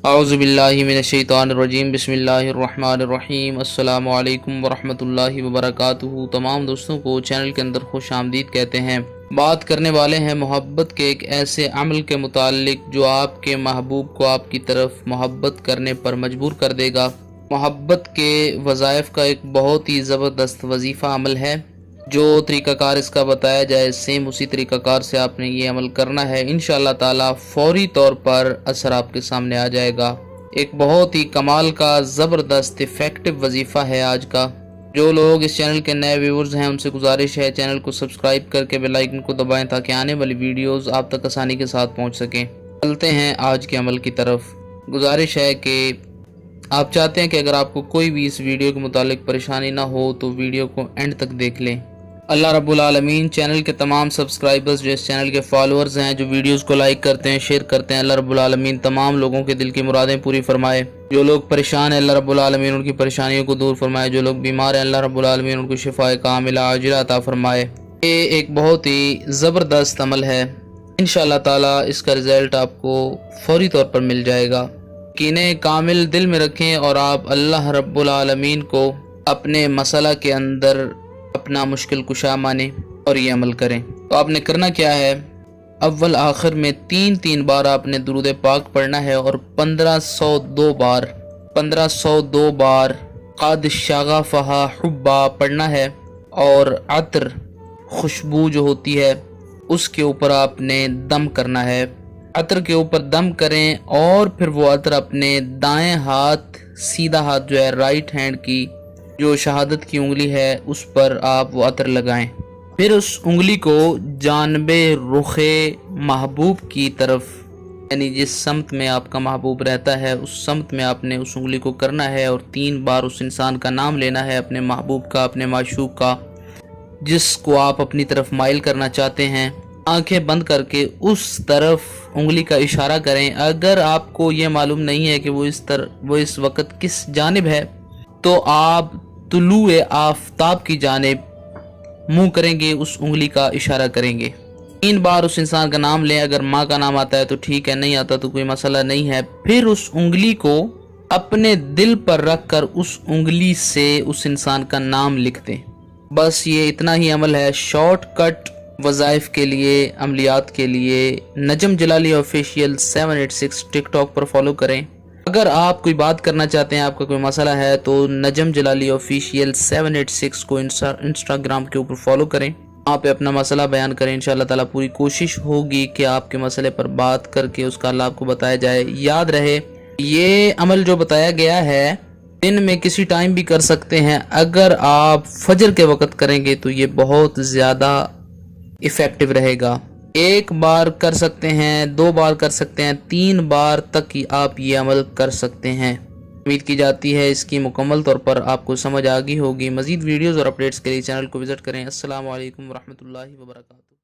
اعوذ باللہ من الشیطان الرجیم، بسم اللہ الرحمن الرحیم۔ السلام علیکم ورحمۃ اللہ وبرکاتہ۔ تمام دوستوں کو چینل کے اندر خوش آمدید کہتے ہیں۔ بات کرنے والے ہیں محبت کے ایک ایسے عمل کے متعلق جو آپ کے محبوب کو آپ کی طرف محبت کرنے پر مجبور کر دے گا۔ محبت کے وظائف کا ایک بہت ہی زبردست وظیفہ عمل ہے۔ جو طریقہ کار اس کا بتایا جائے، سیم اسی طریقہ کار سے آپ نے یہ عمل کرنا ہے۔ انشاءاللہ تعالی فوری طور پر اثر آپ کے سامنے آ جائے گا۔ ایک بہت ہی کمال کا زبردست افیکٹو وظیفہ ہے آج کا۔ جو لوگ اس چینل کے نئے ویورز ہیں ان سے گزارش ہے چینل کو سبسکرائب کر کے بیل آئیکن کو دبائیں تاکہ آنے والی ویڈیوز آپ تک آسانی کے ساتھ پہنچ سکیں۔ چلتے ہیں آج کے عمل کی طرف۔ گزارش ہے کہ آپ چاہتے ہیں کہ اگر آپ کو کوئی بھی اس ویڈیو کے متعلق پریشانی نہ ہو تو ویڈیو کو اینڈ تک دیکھ لیں۔ اللہ رب العالمین چینل کے تمام سبسکرائبرز جو اس چینل کے فالورز ہیں، جو ویڈیوز کو لائک کرتے ہیں، شیئر کرتے ہیں، اللہ رب العالمین تمام لوگوں کے دل کی مرادیں پوری فرمائے۔ جو لوگ پریشان ہیں اللہ رب العالمین ان کی پریشانیوں کو دور فرمائے۔ جو لوگ بیمار ہیں اللہ رب العالمین ان کو شفاء کاملہ عاجلہ عطا فرمائے۔ یہ ایک بہت ہی زبردست عمل ہے۔ انشاءاللہ تعالی اس کا رزلٹ آپ کو فوری طور پر مل جائے گا۔ یقین کامل دل میں رکھیں اور آپ اللہ رب العالمین کو اپنے مسئلہ کے اندر اپنا مشکل کشا مانیں اور یہ عمل کریں۔ تو آپ نے کرنا کیا ہے، اول آخر میں تین بار آپ نے درود پاک پڑھنا ہے اور 1502 بار قد شغفہا حبا پڑھنا ہے، اور عطر خوشبو جو ہوتی ہے اس کے اوپر آپ نے دم کرنا ہے۔ عطر کے اوپر دم کریں اور پھر وہ عطر اپنے دائیں ہاتھ، سیدھا ہاتھ جو ہے رائٹ ہینڈ کی جو شہادت کی انگلی ہے اس پر آپ وہ عطر لگائیں۔ پھر اس انگلی کو جانب رخ محبوب کی طرف، یعنی جس سمت میں آپ کا محبوب رہتا ہے اس سمت میں آپ نے اس انگلی کو کرنا ہے، اور 3 بار اس انسان کا نام لینا ہے، اپنے محبوب کا، اپنے معشوق کا، جس کو آپ اپنی طرف مائل کرنا چاہتے ہیں۔ آنکھیں بند کر کے اس طرف انگلی کا اشارہ کریں۔ اگر آپ کو یہ معلوم نہیں ہے کہ وہ اس وقت کس جانب ہے تو آپ طلوع آفتاب کی جانب منہ کریں گے، اس انگلی کا اشارہ کریں گے۔ 3 بار اس انسان کا نام لیں۔ اگر ماں کا نام آتا ہے تو ٹھیک ہے، نہیں آتا تو کوئی مسئلہ نہیں ہے۔ پھر اس انگلی کو اپنے دل پر رکھ کر اس انگلی سے اس انسان کا نام لکھ دیں۔ بس یہ اتنا ہی عمل ہے۔ شارٹ کٹ وظائف کے لیے، عملیات کے لیے نجم جلالی آفیشیل 786 ٹک ٹاک پر فالو کریں۔ اگر آپ کوئی بات کرنا چاہتے ہیں، آپ کا کوئی مسئلہ ہے تو نجم جلالی آفیشیل 786 کو انسٹاگرام کے اوپر فالو کریں۔ وہاں پہ اپنا مسئلہ بیان کریں۔ انشاءاللہ تعالی پوری کوشش ہوگی کہ آپ کے مسئلے پر بات کر کے اس کا حل آپ کو بتایا جائے۔ یاد رہے یہ عمل جو بتایا گیا ہے دن میں کسی ٹائم بھی کر سکتے ہیں۔ اگر آپ فجر کے وقت کریں گے تو یہ بہت زیادہ ایفیکٹو رہے گا۔ 1 بار کر سکتے ہیں، 2 بار کر سکتے ہیں، 3 بار تک ہی آپ یہ عمل کر سکتے ہیں۔ امید کی جاتی ہے اس کی مکمل طور پر آپ کو سمجھ آ گئی ہوگی۔ مزید ویڈیوز اور اپڈیٹس کے لیے چینل کو وزٹ کریں۔ السلام علیکم ورحمۃ اللہ وبرکاتہ۔